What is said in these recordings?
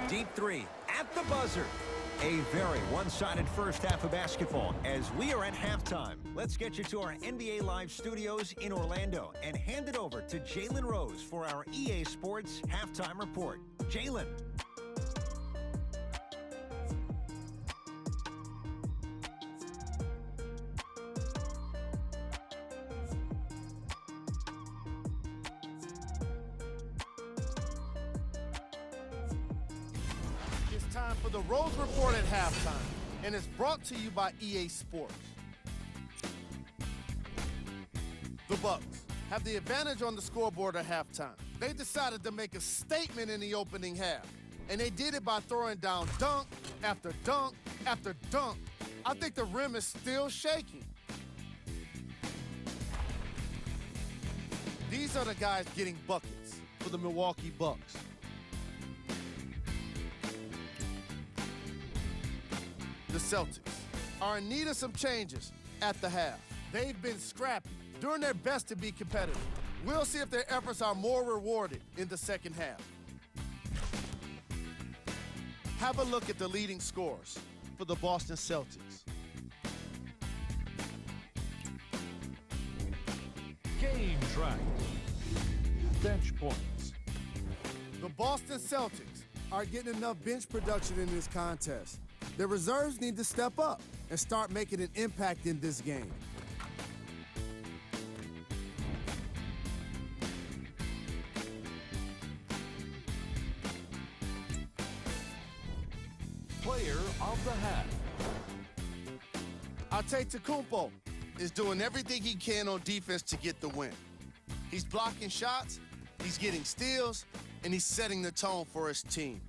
Deep three at the buzzer. A very one-sided first half of basketball as we are at halftime. Let's get you to our NBA Live studios in Orlando and hand it over to Jalen Rose for our EA Sports Halftime Report. Jalen. Time for the Rose Report at halftime, and it's brought to you by EA Sports. The Bucks have the advantage on the scoreboard at halftime. They decided to make a statement in the opening half, and they did it by throwing down dunk after dunk after dunk. I think the rim is still shaking. These are the guys getting buckets for the Milwaukee Bucks. The Celtics are in need of some changes at the half. They've been scrappy, doing their best to be competitive. We'll see if their efforts are more rewarded in the second half. Have a look at the leading scorers for the Boston Celtics. Game track. Bench points. The Boston Celtics are getting enough bench production in this contest. The reserves need to step up and start making an impact in this game. Player of the half. Antetokounmpo is doing everything he can on defense to get the win. He's blocking shots, he's getting steals, and he's setting the tone for his team.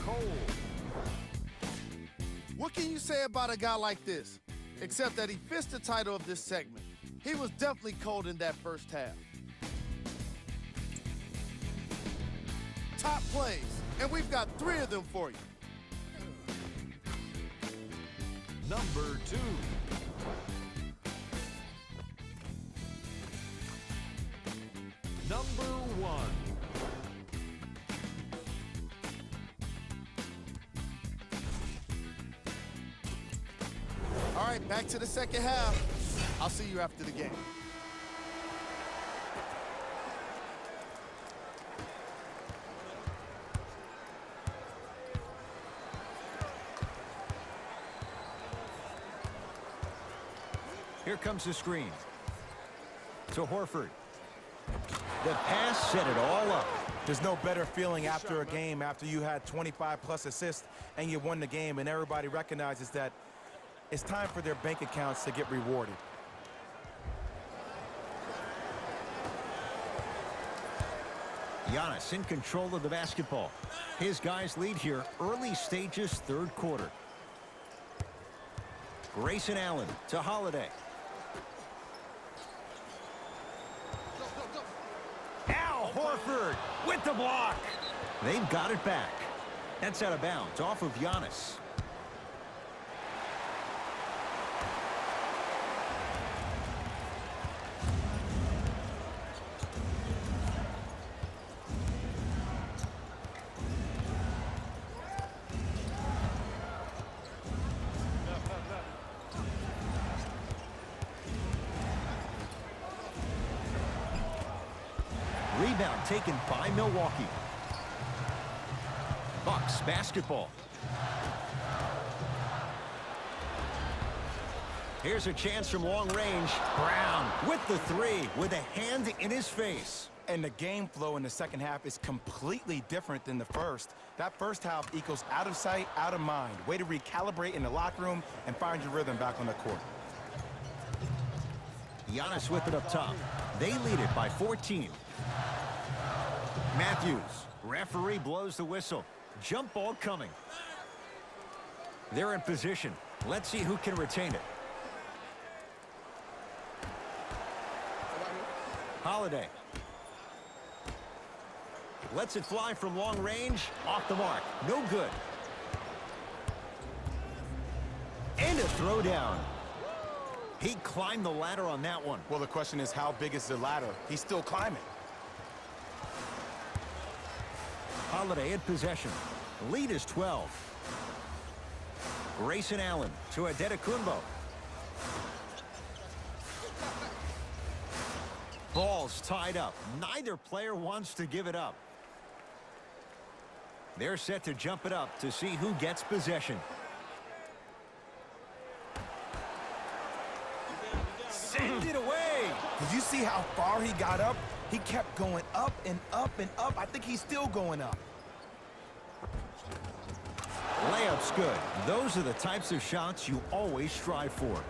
Cold. What can you say about a guy like this? Except that he fits the title of this segment. He was definitely cold in that first half. Top plays, and we've got 3 of them for you. Number 2. Number 1. All right, back to the second half. I'll see you after the game. Here comes the screen. To Horford. The pass set it all up. There's no better feeling after a game after you had 25-plus assists and you won the game and everybody recognizes that it's time for their bank accounts to get rewarded. Giannis in control of the basketball. His guys lead here early stages, third quarter. Grayson Allen to Holiday. Al Horford with the block. They've got it back. That's out of bounds off of Giannis. Rebound taken by Milwaukee. Bucks basketball. Here's a chance from long range. Brown with the 3 with a hand in his face. And the game flow in the second half is completely different than the first. That first half equals out of sight, out of mind. Way to recalibrate in the locker room and find your rhythm back on the court. Giannis with it up top. They lead it by 14. Matthews. Referee blows the whistle. Jump ball coming. They're in position. Let's see who can retain it. Holiday. Lets it fly from long range. Off the mark. No good. And a throwdown. He climbed the ladder on that one. Well, the question is, how big is the ladder? He's still climbing. Holiday at possession. Lead is 12. Grayson Allen to Adetokunbo. Ball's tied up. Neither player wants to give it up. They're set to jump it up to see who gets possession. Send it away. Did you see how far he got up? He kept going up and up and up. I think he's still going up. Layup's good. Those are the types of shots you always strive for.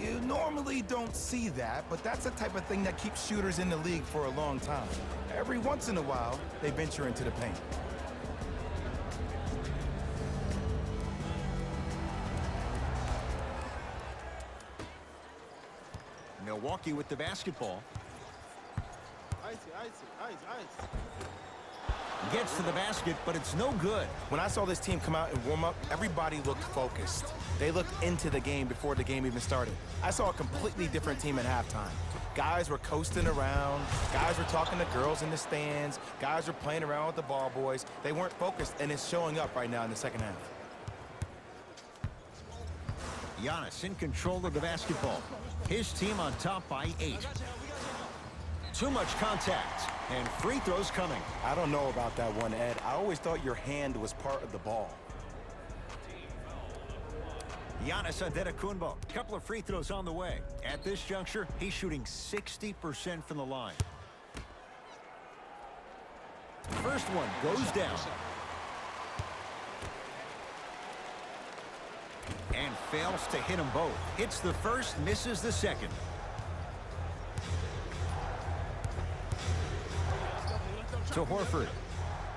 You normally don't see that, but that's the type of thing that keeps shooters in the league for a long time. Every once in a while, they venture into the paint. Milwaukee with the basketball. Icy. Gets to the basket, but it's no good. When I saw this team come out and warm up, everybody looked focused. They looked into the game before the game even started. I saw a completely different team at halftime. Guys were coasting around. Guys were talking to girls in the stands. Guys were playing around with the ball boys. They weren't focused, and it's showing up right now in the second half. Giannis in control of the basketball. His team on top by 8. Too much contact, and free throws coming. I don't know about that one, Ed. I always thought your hand was part of the ball. Giannis Adetokunbo. Couple of free throws on the way. At this juncture, he's shooting 60% from the line. First one goes down. And fails to hit them both. Hits the first, misses the second. To Horford.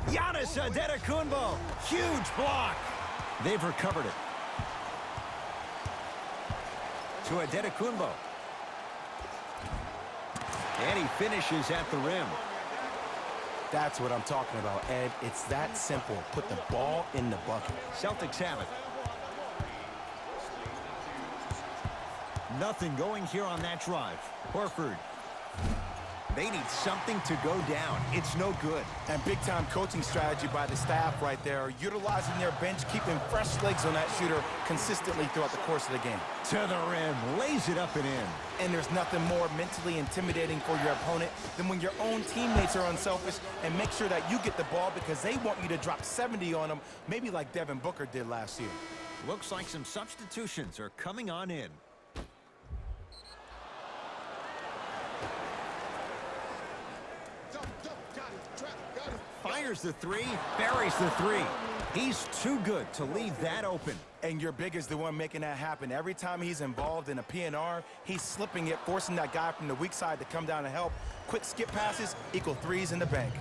Giannis Adetokunbo. Huge block. They've recovered it. To Adetokunbo. And he finishes at the rim. That's what I'm talking about, Ed. It's that simple. Put the ball in the bucket. Celtics have it. Nothing going here on that drive. Horford. They need something to go down. It's no good. And big-time coaching strategy by the staff right there, utilizing their bench, keeping fresh legs on that shooter consistently throughout the course of the game. To the rim, lays it up and in. And there's nothing more mentally intimidating for your opponent than when your own teammates are unselfish and make sure that you get the ball because they want you to drop 70 on them, maybe like Devin Booker did last year. Looks like some substitutions are coming on in. Fires the three, buries the three. He's too good to leave that open. And your big is the one making that happen. Every time he's involved in a PNR, he's slipping it, forcing that guy from the weak side to come down to help. Quick skip passes equal threes in the bank.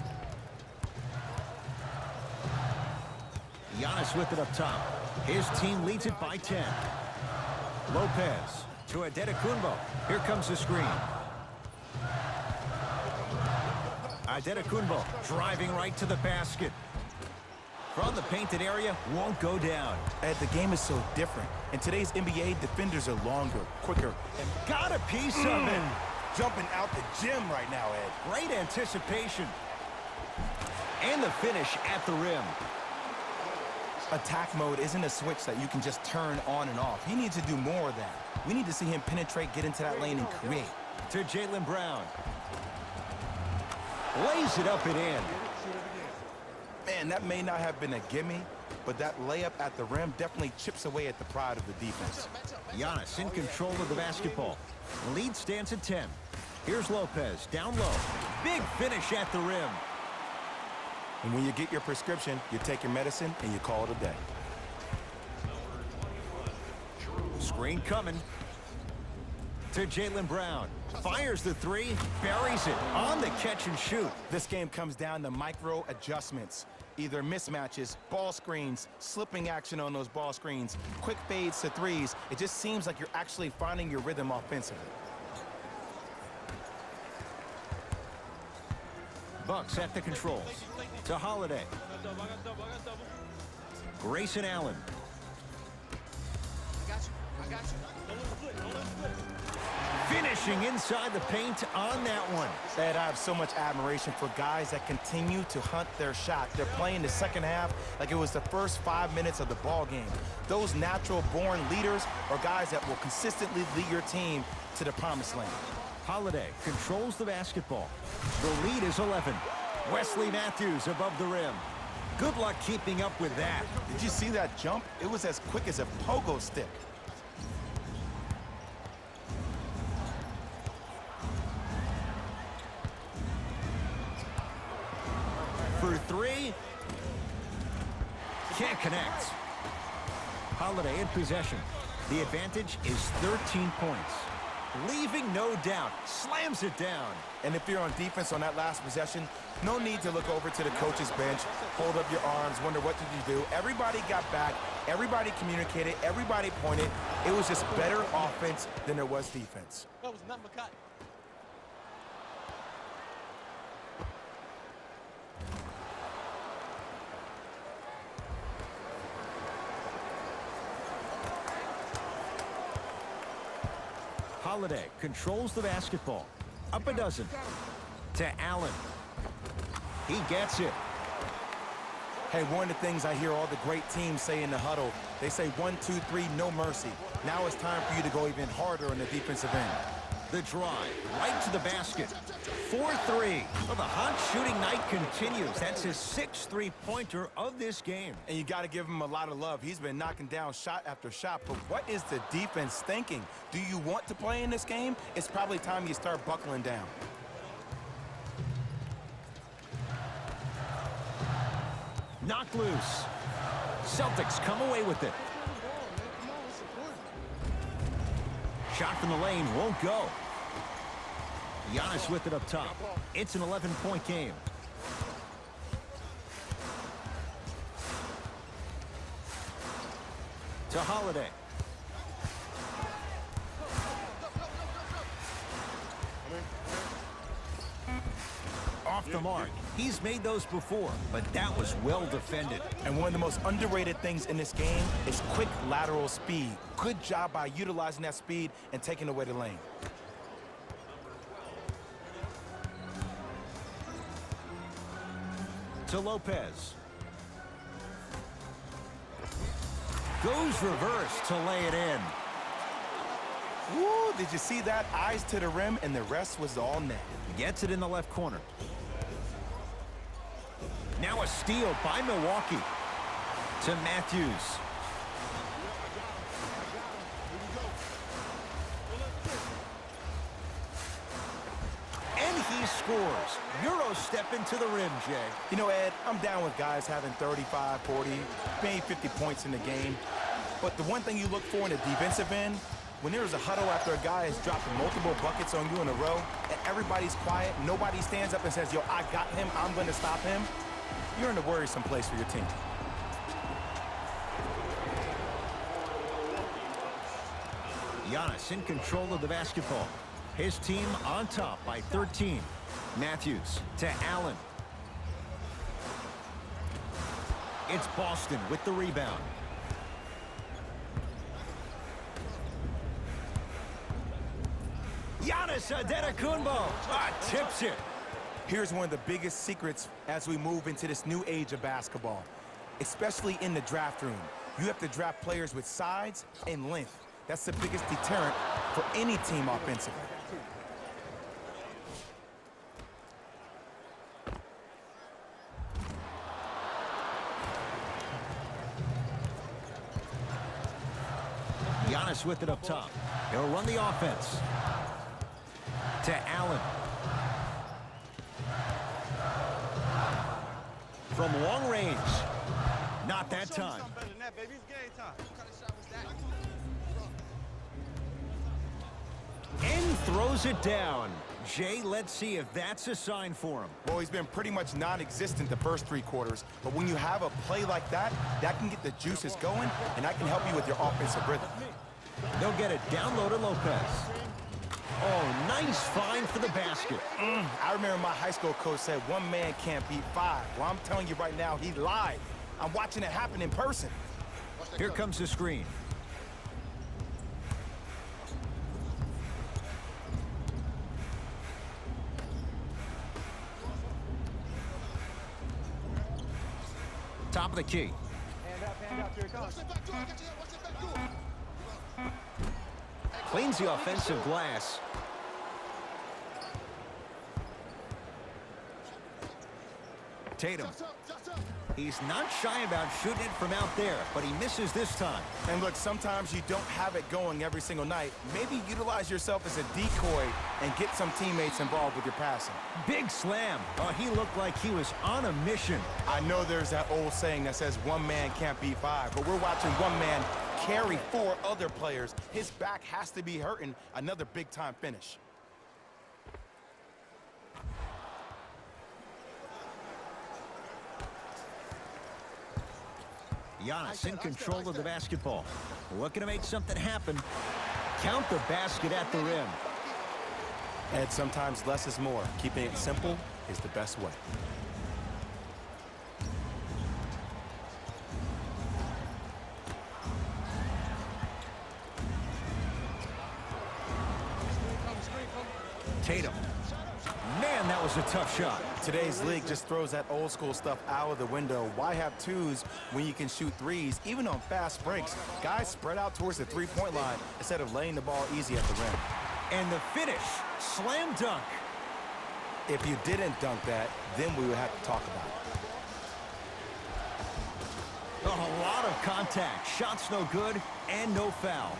Giannis with it up top. His team leads it by 10. Lopez to Adetokunbo. Here comes the screen. Adetokunbo driving right to the basket. From the painted area, won't go down. Ed, the game is so different. In today's NBA, defenders are longer, quicker, and Got a piece of it. jumping out the gym right now, Ed. Great anticipation. And the finish at the rim. Attack mode isn't a switch that you can just turn on and off. He needs to do more of that. We need to see him penetrate, get into that lane, and create. To Jaylen Brown. Lays it up and in. Man, that may not have been a gimme, but that layup at the rim definitely chips away at the pride of the defense. Giannis in control of the basketball. Lead stands at 10. Here's Lopez down low. Big finish at the rim. And when you get your prescription, you take your medicine and you call it a day. Screen coming. To Jaylen Brown. Fires the three, buries it on the catch and shoot. This game comes down to micro adjustments. Either mismatches, ball screens, slipping action on those ball screens, quick fades to threes. It just seems like you're actually finding your rhythm offensively. Bucks at the controls. To Holiday. Grayson Allen. pushing inside the paint on that one. Ed, I have so much admiration for guys that continue to hunt their shot. They're playing the second half like it was the first 5 minutes of the ball game. Those natural-born leaders are guys that will consistently lead your team to the promised land. Holiday controls the basketball. The lead is 11. Wesley Matthews above the rim. Good luck keeping up with that. Did you see that jump? It was as quick as a pogo stick. For three. Can't connect. Holiday in possession. The advantage is 13 points. Leaving no doubt. Slams it down. And if you're on defense on that last possession, no need to look over to the coach's bench, hold up your arms, wonder what did you do. Everybody got back. Everybody communicated. Everybody pointed. It was just better offense than there was defense. That was not my cut. Holiday controls the basketball. Up a dozen. To Allen. He gets it. Hey, one of the things I hear all the great teams say in the huddle, they say 1, 2, 3, no mercy. Now it's time for you to go even harder on the defensive end. The drive, right to the basket. 4-3. Well, the hot shooting night continues. That's his 6th three-pointer of this game. And you got to give him a lot of love. He's been knocking down shot after shot. But what is the defense thinking? Do you want to play in this game? It's probably time you start buckling down. Knocked loose. Celtics come away with it. Shot from the lane won't go. Giannis with it up top. It's an 11-point game. To Holiday. Off the mark. He's made those before, but that was well defended. And one of the most underrated things in this game is quick lateral speed. Good job by utilizing that speed and taking away the lane. To Lopez. Goes reverse to lay it in. Woo, did you see that? Eyes to the rim, and the rest was all net. Gets it in the left corner. Now a steal by Milwaukee. To Matthews. And he scores. Euro step into the rim, Jay. You know, Ed, I'm down with guys having 35, 40, maybe 50 points in the game. But the one thing you look for in the defensive end, when there's a huddle after a guy has dropped multiple buckets on you in a row, and everybody's quiet, nobody stands up and says, yo, I got him, I'm going to stop him, you're in a worrisome place for your team. Giannis in control of the basketball. His team on top by 13. Matthews to Allen. It's Boston with the rebound. Giannis Antetokounmpo tips it. Here's one of the biggest secrets as we move into this new age of basketball, especially in the draft room. You have to draft players with size and length. That's the biggest deterrent for any team offensively. Giannis with it up top. He'll run the offense. To Allen. From long range. Not that time. And throws it down. Jay, let's see if that's a sign for him. Well, he's been pretty much non-existent the first 3 quarters, but when you have a play like that, that can get the juices going, and that can help you with your offensive rhythm. They'll get it down low to Lopez. Oh, nice find for the basket. I remember my high school coach said 1 man can't beat 5. Well, I'm telling you right now, he lied. I'm watching it happen in person. Here comes the screen. Top of the key. Hand up, here it comes. Cleans the offensive glass. Tatum. He's not shy about shooting it from out there, but he misses this time. And look, sometimes you don't have it going every single night. Maybe utilize yourself as a decoy and get some teammates involved with your passing. Big slam. Oh, he looked like he was on a mission. I know there's that old saying that says one man can't beat five, but we're watching one man carry four other players. His back has to be hurting. Another big-time finish. Giannis in control of the basketball. Looking to make something happen. Count the basket at the rim. And sometimes less is more. Keeping it simple is the best way. Tatum. Man, that was a tough shot. Today's league just throws that old school stuff out of the window. Why have twos when you can shoot threes, even on fast breaks? Guys spread out towards the three-point line instead of laying the ball easy at the rim. And the finish, slam dunk. If you didn't dunk that, then we would have to talk about it. A lot of contact. Shots no good and no foul.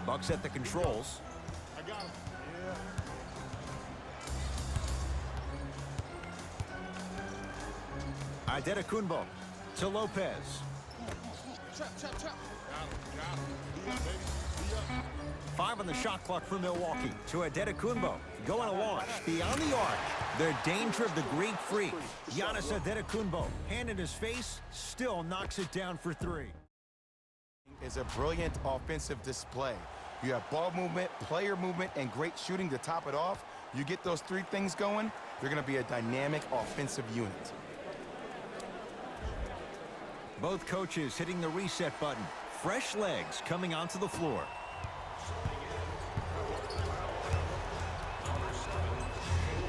Bucks at the controls. I got him. Antetokounmpo to Lopez. Trap. 5 on the shot clock for Milwaukee. To Antetokounmpo. Going to launch. Beyond the arc. The danger of the Greek freak. Giannis Antetokounmpo. Hand in his face. Still knocks it down for 3. Is a brilliant offensive display. You have ball movement, player movement, and great shooting to top it off. You get those three things going, you're going to be a dynamic offensive unit. Both coaches hitting the reset button. Fresh legs coming onto the floor.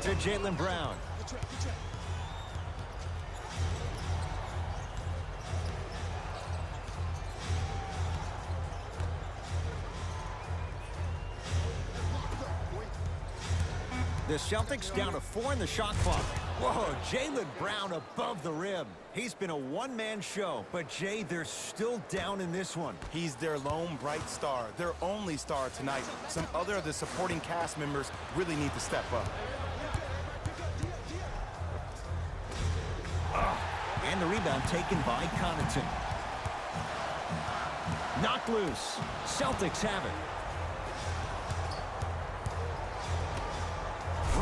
To Jaylen Brown. The Celtics down to 4 in the shot clock. Whoa, Jaylen Brown above the rim. He's been a one-man show, but Jay, they're still down in this one. He's their lone bright star, their only star tonight. Some other of the supporting cast members really need to step up. And the rebound taken by Connaughton. Knocked loose. Celtics have it.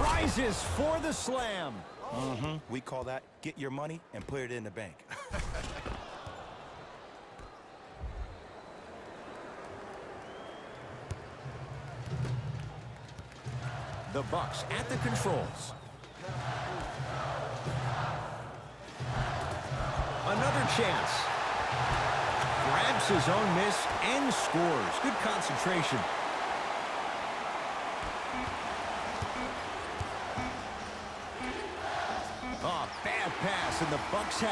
Rises for the slam. We call that get your money and put it in the bank. The Bucks at the controls. Another chance. Grabs his own miss and scores. Good concentration. Oh, bad pass, and the Bucks have